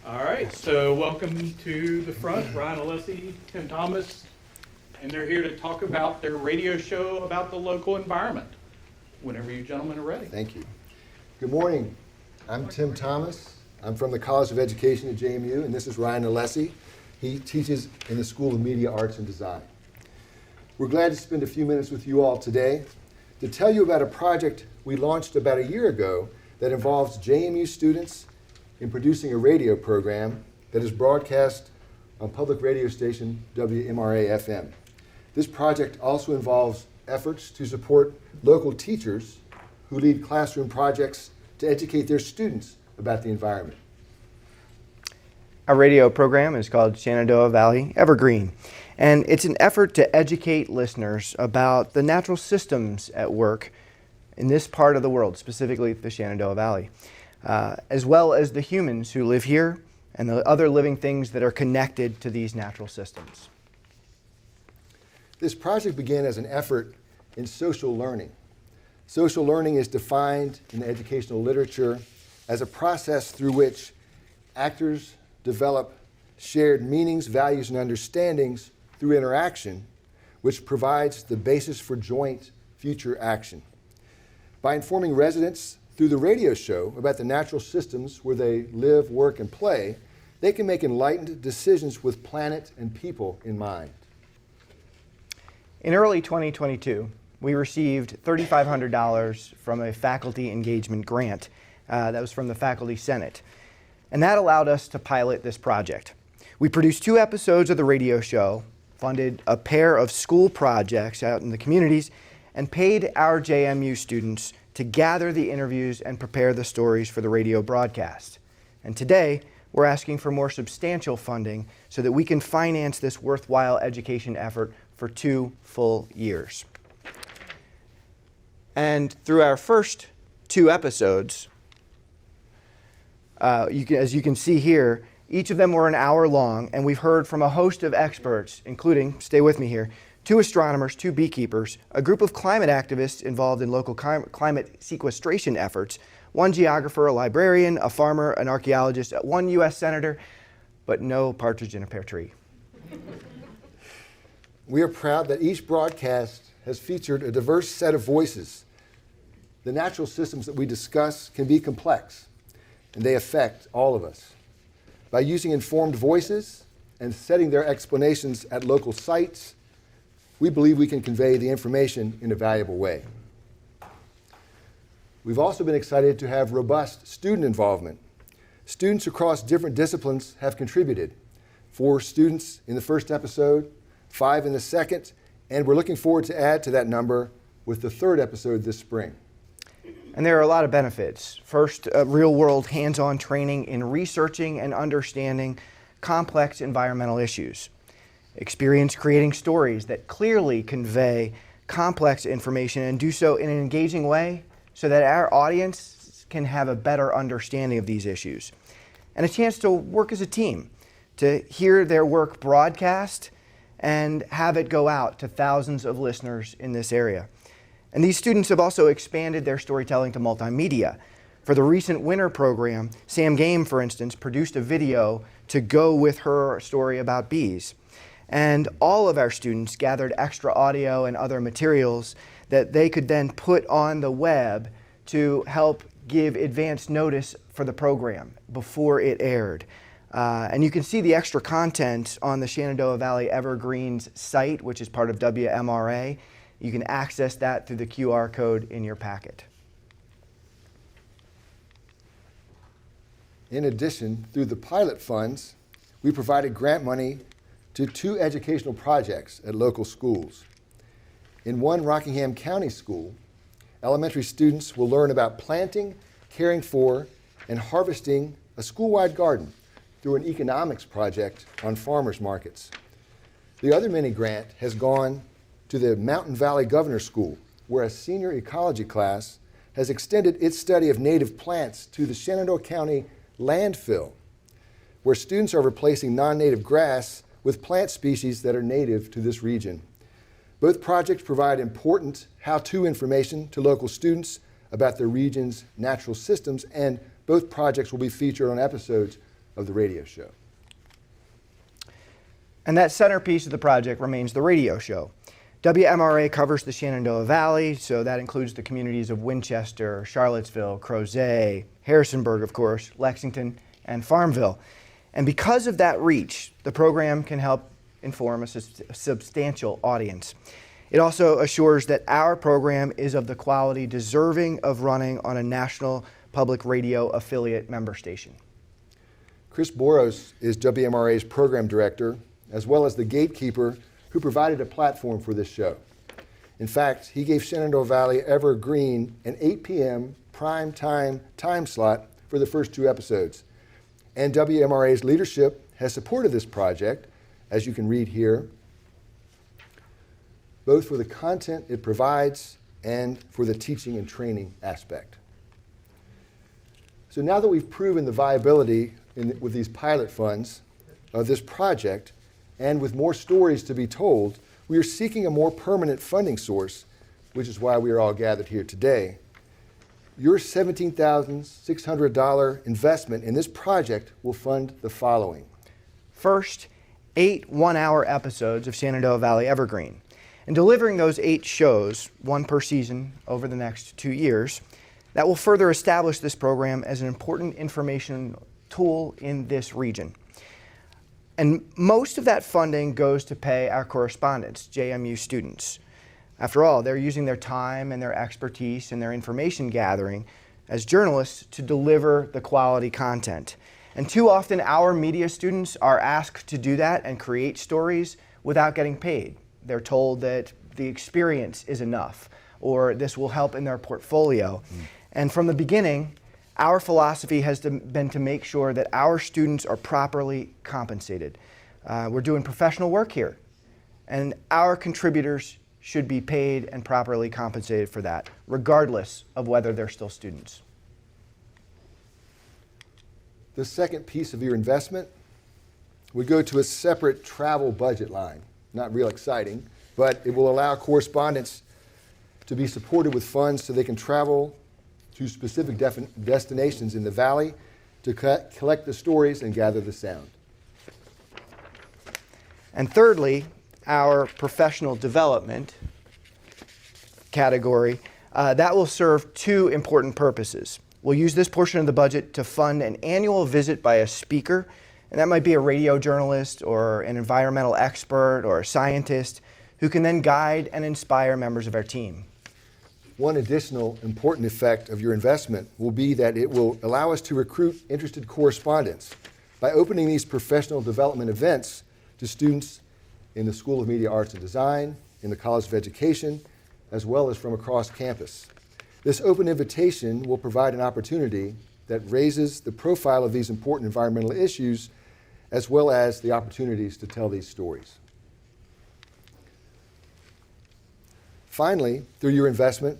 All right, so welcome to the front, Ryan Alessi, Tim Thomas, and they're here to talk about their radio show about the local environment. Whenever you gentlemen are ready. Thank you. Good morning. I'm Tim Thomas. I'm from the College of Education at JMU, and this is Ryan Alessi. He teaches in the School of Media Arts and Design. We're glad to spend a few minutes with you all today to tell you about a project we launched about a year ago that involves JMU students in producing a radio program that is broadcast on public radio station WMRA-FM. This project also involves efforts to support local teachers who lead classroom projects to educate their students about the environment. Our radio program is called Shenandoah Valley Evergreen, and it's an effort to educate listeners about the natural systems at work in this part of the world, specifically the Shenandoah Valley, as well as the humans who live here and the other living things that are connected to these natural systems. This project began as an effort in social learning. Social learning is defined in the educational literature as a process through which actors develop shared meanings, values, and understandings through interaction, which provides the basis for joint future action. By informing residents through the radio show about the natural systems where they live, work, and play, they can make enlightened decisions with planet and people in mind. In early 2022, we received $3,500 from a faculty engagement grant that was from the Faculty Senate. And that allowed us to pilot this project. We produced 2 episodes of the radio show, funded a pair of school projects out in the communities, and paid our JMU students to gather the interviews and prepare the stories for the radio broadcast. And today, we're asking for more substantial funding so that we can finance this worthwhile education effort for 2 full years. And through our first 2 episodes, as you can see here, each of them were an hour long, and we've heard from a host of experts, including, stay with me here, 2 astronomers, 2 beekeepers, a group of climate activists involved in local climate sequestration efforts, 1 geographer, a librarian, a farmer, an archaeologist, 1 U.S. senator, but no partridge in a pear tree. We are proud that each broadcast has featured a diverse set of voices. The natural systems that we discuss can be complex, and they affect all of us. By using informed voices and setting their explanations at local sites, we believe we can convey the information in a valuable way. We've also been excited to have robust student involvement. Students across different disciplines have contributed. 4 students in the first episode, 5 in the second, and we're looking forward to add to that number with the 3rd episode this spring. And there are a lot of benefits. First, real-world hands-on training in researching and understanding complex environmental issues. Experience creating stories that clearly convey complex information and do so in an engaging way so that our audience can have a better understanding of these issues. And a chance to work as a team, to hear their work broadcast and have it go out to thousands of listeners in this area. And these students have also expanded their storytelling to multimedia. For the recent winter program, Sam Game, for instance, produced a video to go with her story about bees. And all of our students gathered extra audio and other materials that they could then put on the web to help give advance notice for the program before it aired. And you can see the extra content on the Shenandoah Valley Evergreens site, which is part of WMRA. You can access that through the QR code in your packet. In addition, through the pilot funds, we provided grant money to 2 educational projects at local schools. In 1 Rockingham County school, elementary students will learn about planting, caring for, and harvesting a school-wide garden through an economics project on farmers markets. The other mini grant has gone to the Mountain Valley Governor's School, where a senior ecology class has extended its study of native plants to the Shenandoah County landfill, where students are replacing non-native grass with plant species that are native to this region. Both projects provide important how-to information to local students about the region's natural systems, and both projects will be featured on episodes of the radio show. And that centerpiece of the project remains the radio show. WMRA covers the Shenandoah Valley, so that includes the communities of Winchester, Charlottesville, Crozet, Harrisonburg, of course, Lexington, and Farmville. And because of that reach, the program can help inform a substantial audience. It also assures that our program is of the quality deserving of running on a national public radio affiliate member station. Chris Boros is WMRA's program director, as well as the gatekeeper who provided a platform for this show. In fact, he gave Shenandoah Valley Evergreen an 8 p.m. prime time slot for the first 2 episodes. And WMRA's leadership has supported this project, as you can read here, both for the content it provides and for the teaching and training aspect. So now that we've proven the viability with these pilot funds of this project, and with more stories to be told, we are seeking a more permanent funding source, which is why we are all gathered here today. Your $17,600 investment in this project will fund the following. First, 8 one-hour episodes of Shenandoah Valley Evergreen. And delivering those 8 shows, 1 per season over the next 2 years, that will further establish this program as an important information tool in this region. And most of that funding goes to pay our correspondents, JMU students. After all, they're using their time and their expertise and their information gathering as journalists to deliver the quality content. And too often our media students are asked to do that and create stories without getting paid. They're told that the experience is enough, or this will help in their portfolio. And from the beginning, our philosophy has been to make sure that our students are properly compensated. We're doing professional work here, and our contributors should be paid and properly compensated for that, regardless of whether they're still students. The second piece of your investment would go to a separate travel budget line. Not real exciting, but it will allow correspondents to be supported with funds so they can travel to specific destinations in the valley to collect the stories and gather the sound. And thirdly, our professional development category, that will serve 2 important purposes. We'll use this portion of the budget to fund an annual visit by a speaker, and that might be a radio journalist or an environmental expert or a scientist who can then guide and inspire members of our team. One additional important effect of your investment will be that it will allow us to recruit interested correspondents by opening these professional development events to students in the School of Media Arts and Design, in the College of Education, as well as from across campus. This open invitation will provide an opportunity that raises the profile of these important environmental issues, as well as the opportunities to tell these stories. Finally, through your investment,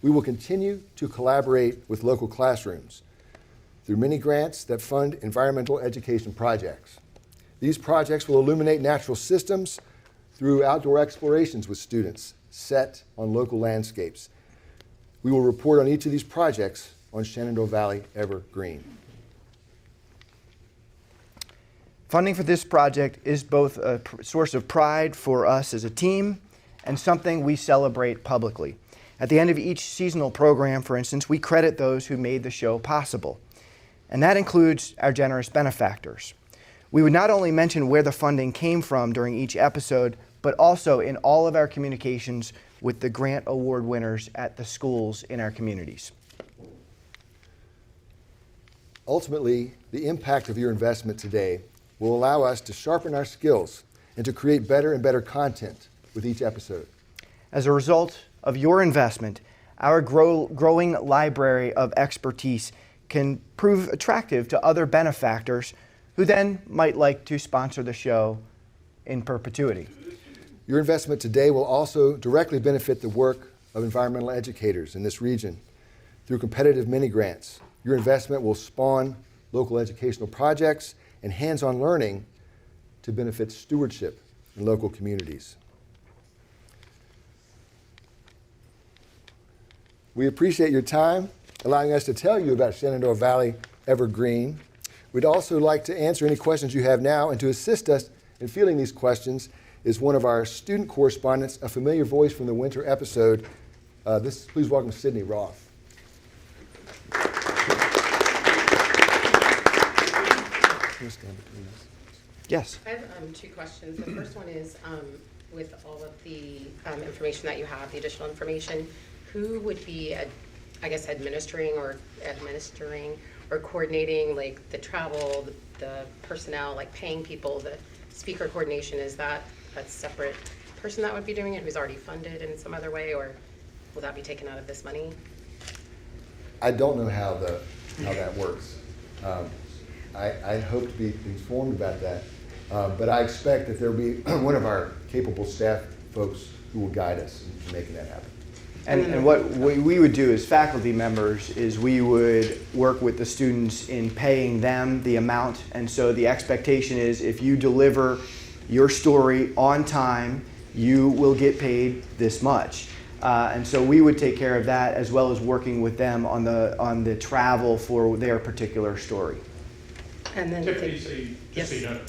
we will continue to collaborate with local classrooms through many grants that fund environmental education projects. These projects will illuminate natural systems through outdoor explorations with students set on local landscapes. We will report on each of these projects on Shenandoah Valley Evergreen. Funding for this project is both a source of pride for us as a team and something we celebrate publicly. At the end of each seasonal program, for instance, we credit those who made the show possible. And that includes our generous benefactors. We would not only mention where the funding came from during each episode, but also in all of our communications with the grant award winners at the schools in our communities. Ultimately, the impact of your investment today will allow us to sharpen our skills and to create better and better content with each episode. As a result of your investment, our growing library of expertise can prove attractive to other benefactors who then might like to sponsor the show in perpetuity. Your investment today will also directly benefit the work of environmental educators in this region through competitive mini-grants. Your investment will spawn local educational projects and hands-on learning to benefit stewardship in local communities. We appreciate your time, allowing us to tell you about Shenandoah Valley Evergreen. We'd also like to answer any questions you have now, and to assist us in fielding these questions is one of our student correspondents, a familiar voice from the winter episode. Please welcome Sydney Roth. Yes. I have two questions. The first one is, with all of the information that you have, the additional information, who would be, I guess, administering or coordinating, like the travel, the personnel, like paying people, the speaker coordination? Is that a separate person that would be doing it who's already funded in some other way, or will that be taken out of this money? I don't know how that works. I hope to be informed about that, but I expect that there will be one of our capable staff folks who will guide us in making that happen. And what we would do as faculty members is we would work with the students in paying them the amount, and so the expectation is if you deliver your story on time, you will get paid this much. And so we would take care of that, as well as working with them on the travel for their particular story. And then Tiffany, just so you know,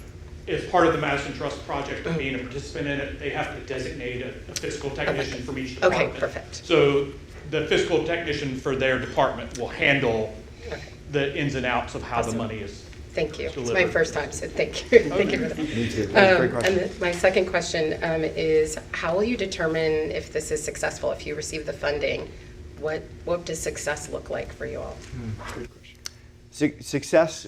as part of the Madison Trust project and being a participant in it, they have to designate a fiscal technician from each department. Okay, perfect. So the fiscal technician for their department will handle the ins and outs of how the money is Thank you. delivered. It's my first time, so thank you. Thank you for that. Me too. That's a great question. And my second question is, how will you determine if this is successful, if you receive the funding? What does success look like for you all? Success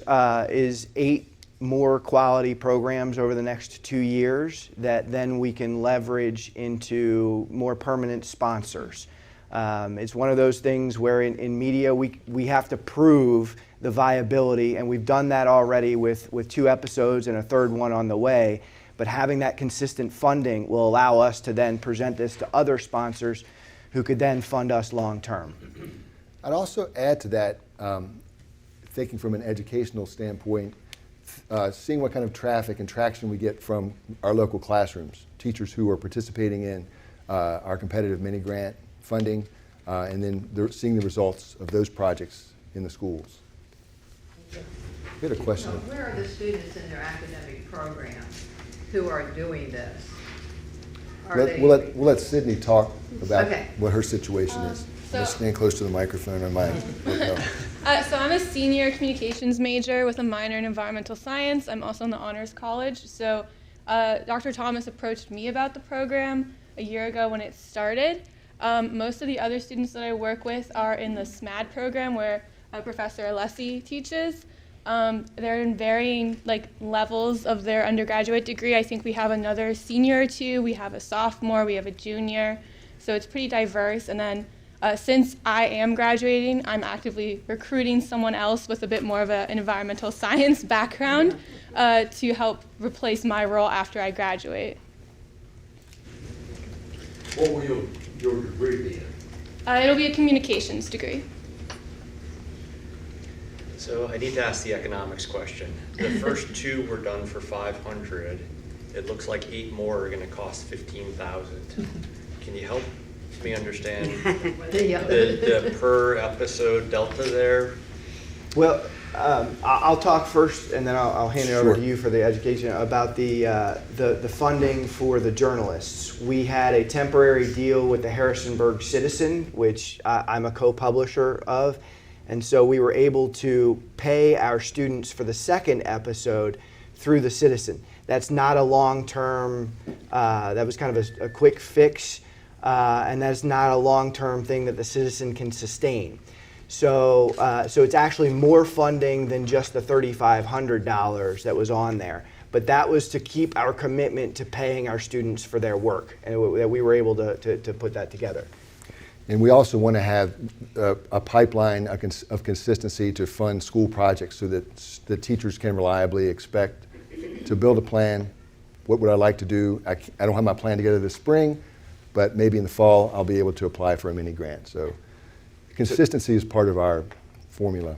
is 8 more quality programs over the next 2 years that then we can leverage into more permanent sponsors. It's one of those things where in media we have to prove the viability, and we've done that already with 2 episodes and a 3rd one on the way. But having that consistent funding will allow us to then present this to other sponsors who could then fund us long term. I'd also add to that, thinking from an educational standpoint, seeing what kind of traffic and traction we get from our local classrooms, teachers who are participating in our competitive mini-grant funding, and then seeing the results of those projects in the schools. We had a question. So where are the students in their academic program who are doing this? We'll let Sydney talk about Okay. what her situation is. Just stand close to the microphone on my. So I'm a senior communications major with a minor in environmental science. I'm also in the honors college. So Dr. Thomas approached me about the program a year ago when it started. Most of the other students that I work with are in the SMAD program where Professor Alessi teaches. They're in varying levels of their undergraduate degree. I think we have another senior or 2. We have a sophomore. We have a junior. So it's pretty diverse. And then since I am graduating, I'm actively recruiting someone else with a bit more of an environmental science background to help replace my role after I graduate. What will your degree be in? It'll be a communications degree. So I need to ask the economics question. The first 2 were done for $500. It looks like 8 more are going to cost $15,000. Can you help me understand the per episode delta there? Well, I'll talk first, and then I'll hand it over to you for the education about the funding for the journalists. We had a temporary deal with the Harrisonburg Citizen, which I'm a co-publisher of, and so we were able to pay our students for the 2nd episode through the Citizen. That's not a long-term, that was kind of a quick fix, and that's not a long-term thing that the Citizen can sustain. So it's actually more funding than just the $3,500 that was on there. But that was to keep our commitment to paying our students for their work, and that we were able to put that together. And we also want to have a pipeline of consistency to fund school projects so that the teachers can reliably expect to build a plan. What would I like to do? I don't have my plan together this spring, but maybe in the fall I'll be able to apply for a mini grant. So consistency is part of our formula.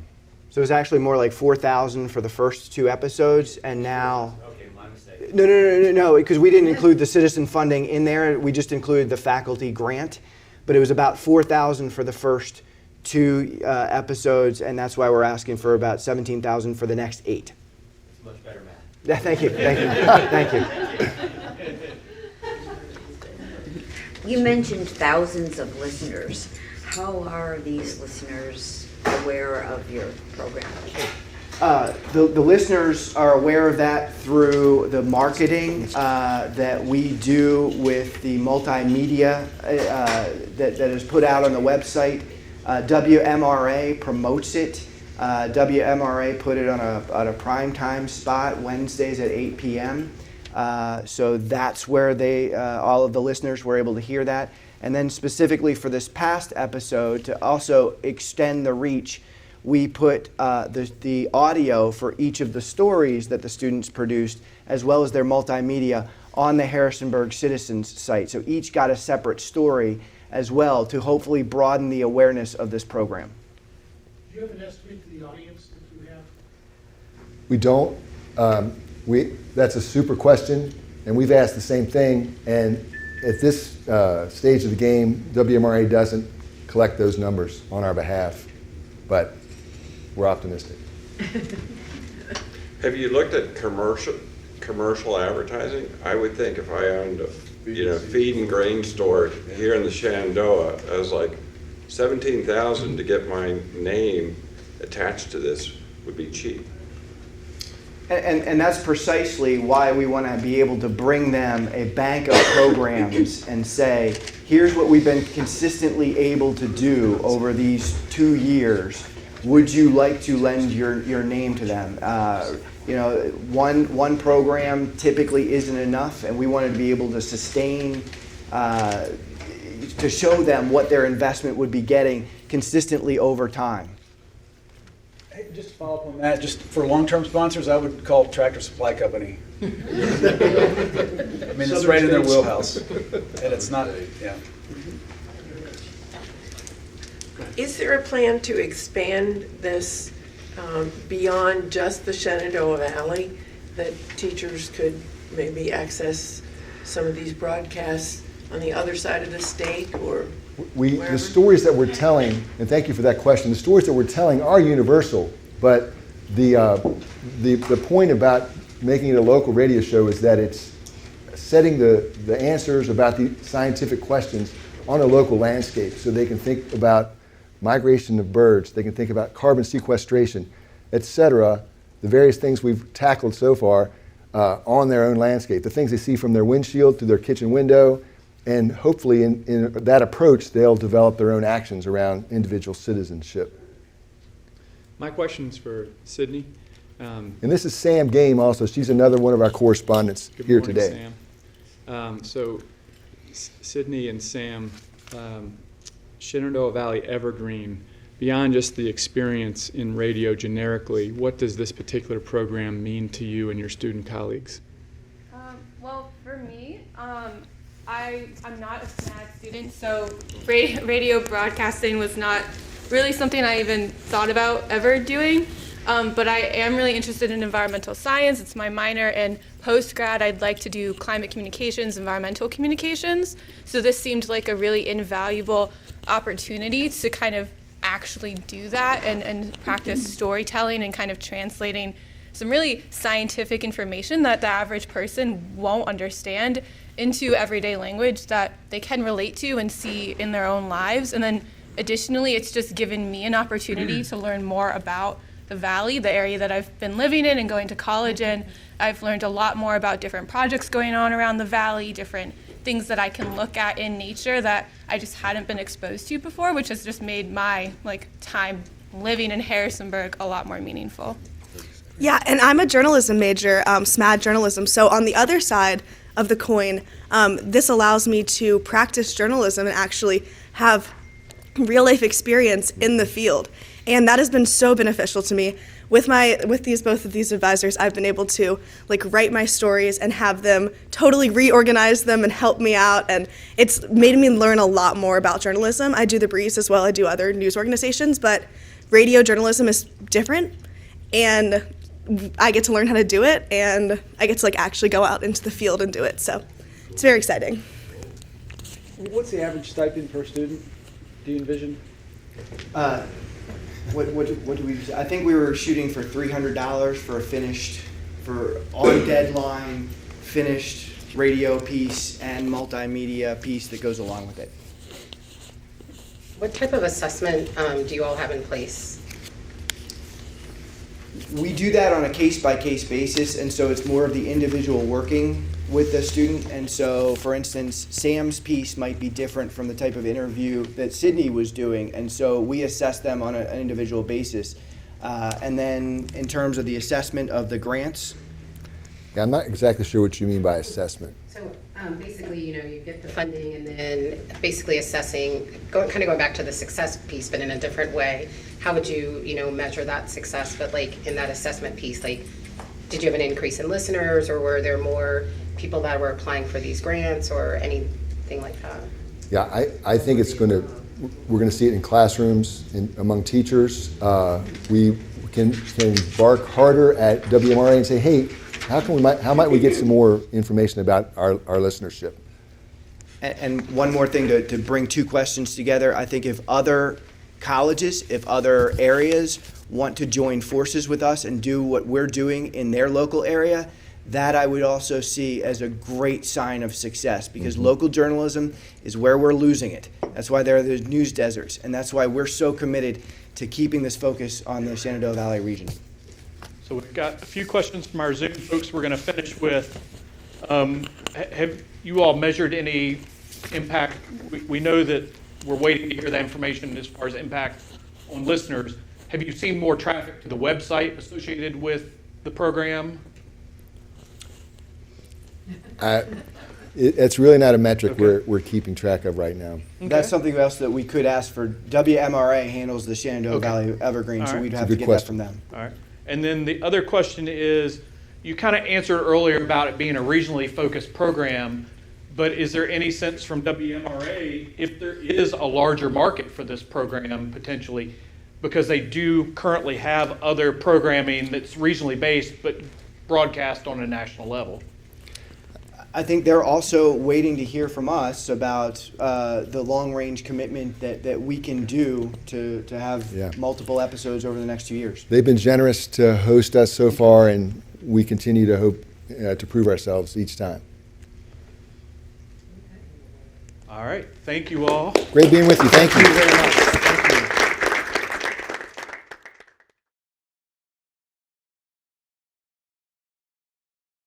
So it's actually more like $4,000 for the first 2 episodes, and now. Okay, my mistake. No, because we didn't include the Citizen funding in there. We just included the faculty grant, but it was about $4,000 for the first 2 episodes, and that's why we're asking for about $17,000 for the next 8. Much better math. Yeah, thank you. Thank you. You mentioned thousands of listeners. How are these listeners aware of your program? The listeners are aware of that through the marketing that we do with the multimedia that is put out on the website. WMRA promotes it. WMRA put it on a prime time spot Wednesdays at 8 p.m. So that's where all of the listeners were able to hear that. And then specifically for this past episode, to also extend the reach, we put the audio for each of the stories that the students produced, as well as their multimedia, on the Harrisonburg Citizens site. So each got a separate story as well to hopefully broaden the awareness of this program. Do you have an estimate to the audience that you have? We don't. That's a super question, and we've asked the same thing. And at this stage of the game, WMRA doesn't collect those numbers on our behalf, but we're optimistic. Have you looked at commercial advertising? I would think if I owned a feed and grain store here in the Shenandoah, I was like, $17,000 to get my name attached to this would be cheap. And that's precisely why we want to be able to bring them a bank of programs and say, here's what we've been consistently able to do over these 2 years. Would you like to lend your name to them? One program typically isn't enough, and we wanted to be able to sustain, to show them what their investment would be getting consistently over time. Hey, just to follow up on that, just for long-term sponsors, I would call Tractor Supply Company. I mean, it's right in their wheelhouse, and it's not, yeah. Is there a plan to expand this beyond just the Shenandoah Valley, that teachers could maybe access some of these broadcasts on the other side of the state or wherever? The stories that we're telling, and thank you for that question, the stories that we're telling are universal, but the point about making it a local radio show is that it's setting the answers about the scientific questions on a local landscape, so they can think about migration of birds, they can think about carbon sequestration, etc., the various things we've tackled so far on their own landscape, the things they see from their windshield through their kitchen window, and hopefully in that approach they'll develop their own actions around individual citizenship. My question's for Sydney. And this is Sam Game also. She's another one of our correspondents here today. Sam. So Sydney and Sam, Shenandoah Valley Evergreen, beyond just the experience in radio generically, what does this particular program mean to you and your student colleagues? Well, for me, I'm not a SNAD student, so radio broadcasting was not really something I even thought about ever doing. But I am really interested in environmental science. It's my minor, and post-grad I'd like to do climate communications, environmental communications. So this seemed like a really invaluable opportunity to kind of actually do that and practice storytelling and kind of translating some really scientific information that the average person won't understand into everyday language that they can relate to and see in their own lives. And then additionally, it's just given me an opportunity to learn more about the Valley, the area that I've been living in and going to college in. I've learned a lot more about different projects going on around the Valley, different things that I can look at in nature that I just hadn't been exposed to before, which has just made my time living in Harrisonburg a lot more meaningful. Yeah, and I'm a journalism major, SMAD journalism. So on the other side of the coin, this allows me to practice journalism and actually have real life experience in the field. And that has been so beneficial to me. With both of these advisors, I've been able to write my stories and have them totally reorganize them and help me out. And it's made me learn a lot more about journalism. I do the Breeze as well. I do other news organizations, but radio journalism is different. And I get to learn how to do it, and I get to actually go out into the field and do it. So it's very exciting. What's the average stipend per student, do you envision? What do we? I think we were shooting for $300 for a for on deadline, finished radio piece and multimedia piece that goes along with it. What type of assessment do you all have in place? We do that on a case-by-case basis, and so it's more of the individual working with the student. And so, for instance, Sam's piece might be different from the type of interview that Sydney was doing, and so we assess them on an individual basis. And then in terms of the assessment of the grants. Yeah, I'm not exactly sure what you mean by assessment. So basically, you get the funding and then basically assessing, kind of going back to the success piece, but in a different way. How would you, measure that success? But like in that assessment piece, like, did you have an increase in listeners, or were there more people that were applying for these grants, or anything like that? Yeah, I think we're going to see it in classrooms, among teachers. We can bark harder at WMRA and say, hey, how might we get some more information about our listenership? And one more thing to bring two questions together. I think if other colleges, if other areas want to join forces with us and do what we're doing in their local area, that I would also see as a great sign of success, because local journalism is where we're losing it. That's why there are the news deserts, and that's why we're so committed to keeping this focus on the Shenandoah Valley region. So we've got a few questions from our Zoom folks we're going to finish with. Have you all measured any impact? We know that we're waiting to hear that information as far as impact on listeners. Have you seen more traffic to the website associated with the program? It's really not a metric we're keeping track of right now. Okay. That's something else that we could ask for. WMRA handles the Shenandoah Valley Evergreen, so we'd have to get that from them. All right. And then the other question is, you kind of answered earlier about it being a regionally focused program, but is there any sense from WMRA if there is a larger market for this program potentially, because they do currently have other programming that's regionally based but broadcast on a national level? I think they're also waiting to hear from us about the long-range commitment that we can do to have multiple episodes over the next 2 years. They've been generous to host us so far, and we continue to hope to prove ourselves each time. All right. Thank you all. Great being with you. Thank you. Thank you very much.